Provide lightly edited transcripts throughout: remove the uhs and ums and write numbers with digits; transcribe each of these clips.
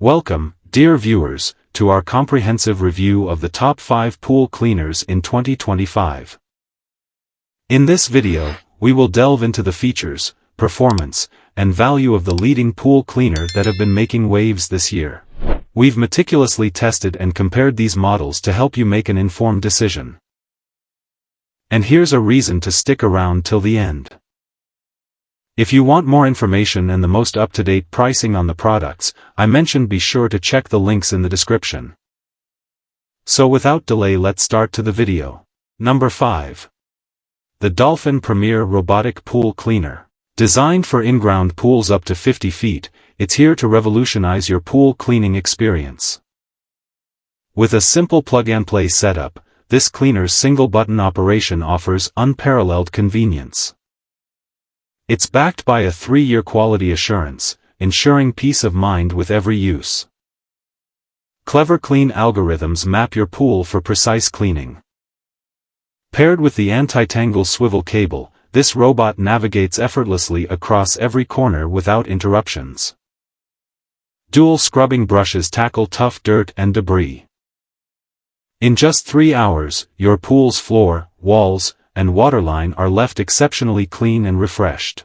Welcome, dear viewers, to our comprehensive review of the top 5 pool cleaners in 2025. In this video, we will delve into the features, performance, and value of the leading pool cleaner that have been making waves this year. We've meticulously tested and compared these models to help you make an informed decision. And here's a reason to stick around till the end. If you want more information and the most up-to-date pricing on the products I mentioned, be sure to check the links in the description. So without delay, let's start to the video. Number 5. The Dolphin Premier Robotic Pool Cleaner. Designed for in-ground pools up to 50 feet, it's here to revolutionize your pool cleaning experience. With a simple plug-and-play setup, this cleaner's single-button operation offers unparalleled convenience. It's backed by a 3-year quality assurance, ensuring peace of mind with every use. Clever clean algorithms map your pool for precise cleaning. Paired with the anti-tangle swivel cable, this robot navigates effortlessly across every corner without interruptions. Dual scrubbing brushes tackle tough dirt and debris. In just 3 hours, your pool's floor, walls, and waterline are left exceptionally clean and refreshed.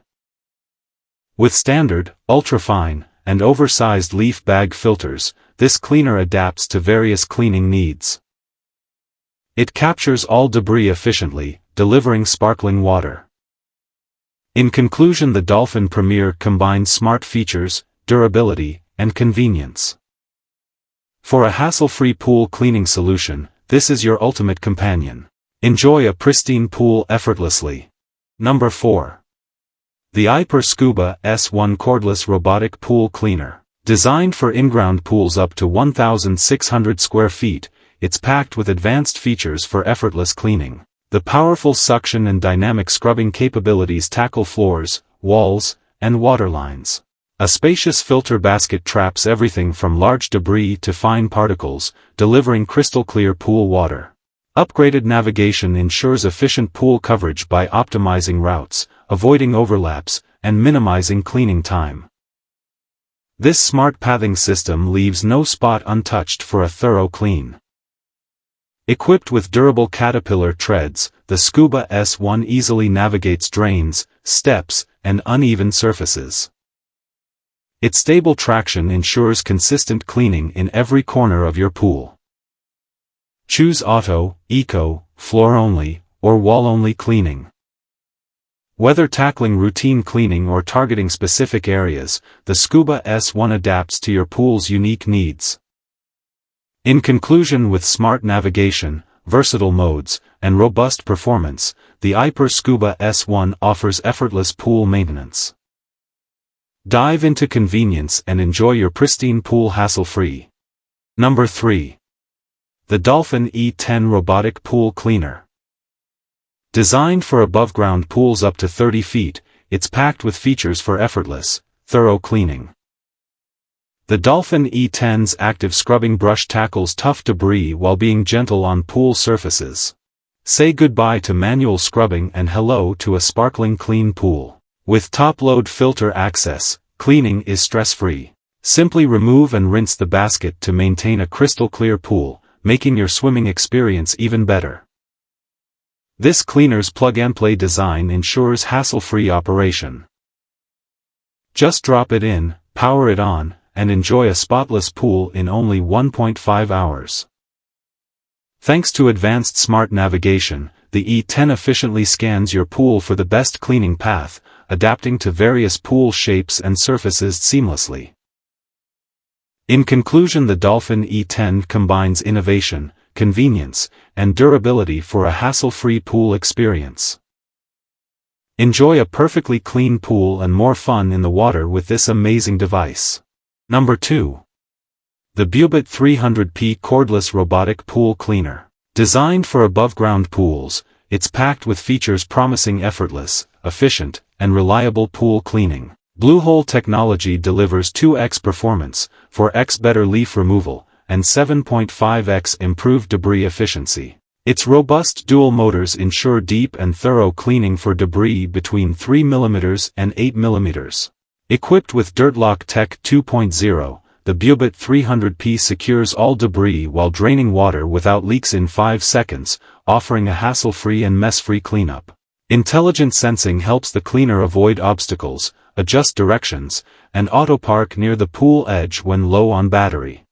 With standard, ultrafine, and oversized leaf bag filters, this cleaner adapts to various cleaning needs. It captures all debris efficiently, delivering sparkling water. In conclusion, the Dolphin Premier combines smart features, durability, and convenience. For a hassle-free pool cleaning solution, this is your ultimate companion. Enjoy a pristine pool effortlessly. Number 4. The Aiper Scuba S1 Cordless Robotic Pool Cleaner. Designed for in-ground pools up to 1,600 square feet, it's packed with advanced features for effortless cleaning. The powerful suction and dynamic scrubbing capabilities tackle floors, walls, and waterlines. A spacious filter basket traps everything from large debris to fine particles, delivering crystal-clear pool water. Upgraded navigation ensures efficient pool coverage by optimizing routes, avoiding overlaps, and minimizing cleaning time. This smart pathing system leaves no spot untouched for a thorough clean. Equipped with durable caterpillar treads, the Scuba S1 easily navigates drains, steps, and uneven surfaces. Its stable traction ensures consistent cleaning in every corner of your pool. Choose auto, eco, floor-only, or wall-only cleaning. Whether tackling routine cleaning or targeting specific areas, the Scuba S1 adapts to your pool's unique needs. In conclusion, with smart navigation, versatile modes, and robust performance, the Aiper Scuba S1 offers effortless pool maintenance. Dive into convenience and enjoy your pristine pool hassle-free. Number 3. The Dolphin E10 Robotic Pool Cleaner. Designed for above-ground pools up to 30 feet, it's packed with features for effortless, thorough cleaning. The Dolphin E10's active scrubbing brush tackles tough debris while being gentle on pool surfaces. Say goodbye to manual scrubbing and hello to a sparkling clean pool. With top-load filter access, cleaning is stress-free. Simply remove and rinse the basket to maintain a crystal-clear pool, making your swimming experience even better. This cleaner's plug-and-play design ensures hassle-free operation. Just drop it in, power it on, and enjoy a spotless pool in only 1.5 hours. Thanks to advanced smart navigation, the E10 efficiently scans your pool for the best cleaning path, adapting to various pool shapes and surfaces seamlessly. In conclusion, the Dolphin E10 combines innovation, convenience, and durability for a hassle-free pool experience. Enjoy a perfectly clean pool and more fun in the water with this amazing device. Number 2. The Bubot 300P Cordless Robotic Pool Cleaner. Designed for above-ground pools, it's packed with features promising effortless, efficient, and reliable pool cleaning. Bluehole technology delivers 2x performance, 4x better leaf removal, and 7.5x improved debris efficiency. Its robust dual motors ensure deep and thorough cleaning for debris between 3 mm and 8 mm. Equipped with DirtLock Tech 2.0, the Bubot 300P secures all debris while draining water without leaks in 5 seconds, offering a hassle-free and mess-free cleanup. Intelligent sensing helps the cleaner avoid obstacles, adjust directions, and auto-park near the pool edge when low on battery.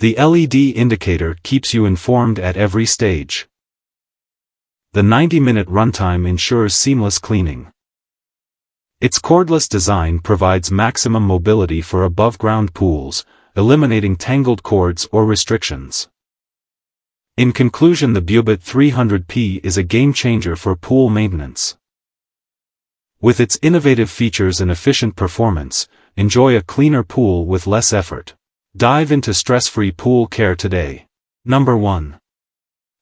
The LED indicator keeps you informed at every stage. The 90-minute runtime ensures seamless cleaning. Its cordless design provides maximum mobility for above-ground pools, eliminating tangled cords or restrictions. In conclusion, the Bubot 300P is a game-changer for pool maintenance. With its innovative features and efficient performance, enjoy a cleaner pool with less effort. Dive into stress-free pool care today. Number 1.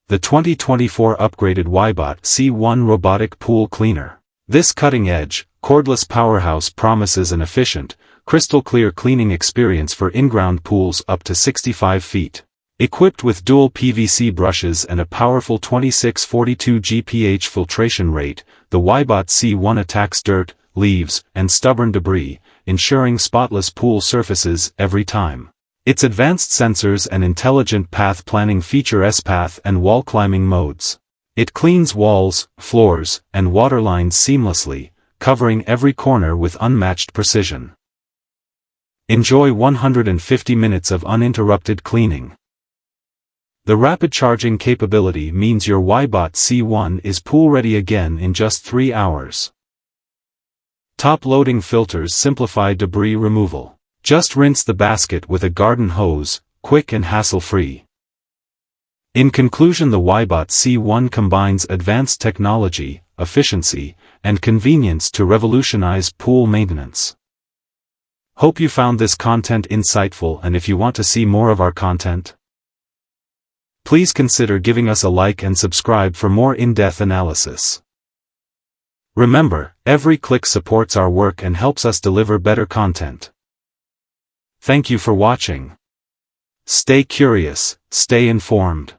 The 2024 upgraded WYBOT C1 Robotic Pool Cleaner. This cutting-edge, cordless powerhouse promises an efficient, crystal-clear cleaning experience for in-ground pools up to 65 feet. Equipped with dual PVC brushes and a powerful 2642 GPH filtration rate, the WYBOT C1 attacks dirt, leaves, and stubborn debris, ensuring spotless pool surfaces every time. Its advanced sensors and intelligent path planning feature S-path and wall climbing modes. It cleans walls, floors, and water lines seamlessly, covering every corner with unmatched precision. Enjoy 150 minutes of uninterrupted cleaning. The rapid charging capability means your WYBOT C1 is pool-ready again in just 3 hours. Top-loading filters simplify debris removal. Just rinse the basket with a garden hose, quick and hassle-free. In conclusion, the WYBOT C1 combines advanced technology, efficiency, and convenience to revolutionize pool maintenance. Hope you found this content insightful, and if you want to see more of our content, please consider giving us a like and subscribe for more in-depth analysis. Remember, every click supports our work and helps us deliver better content. Thank you for watching. Stay curious, stay informed.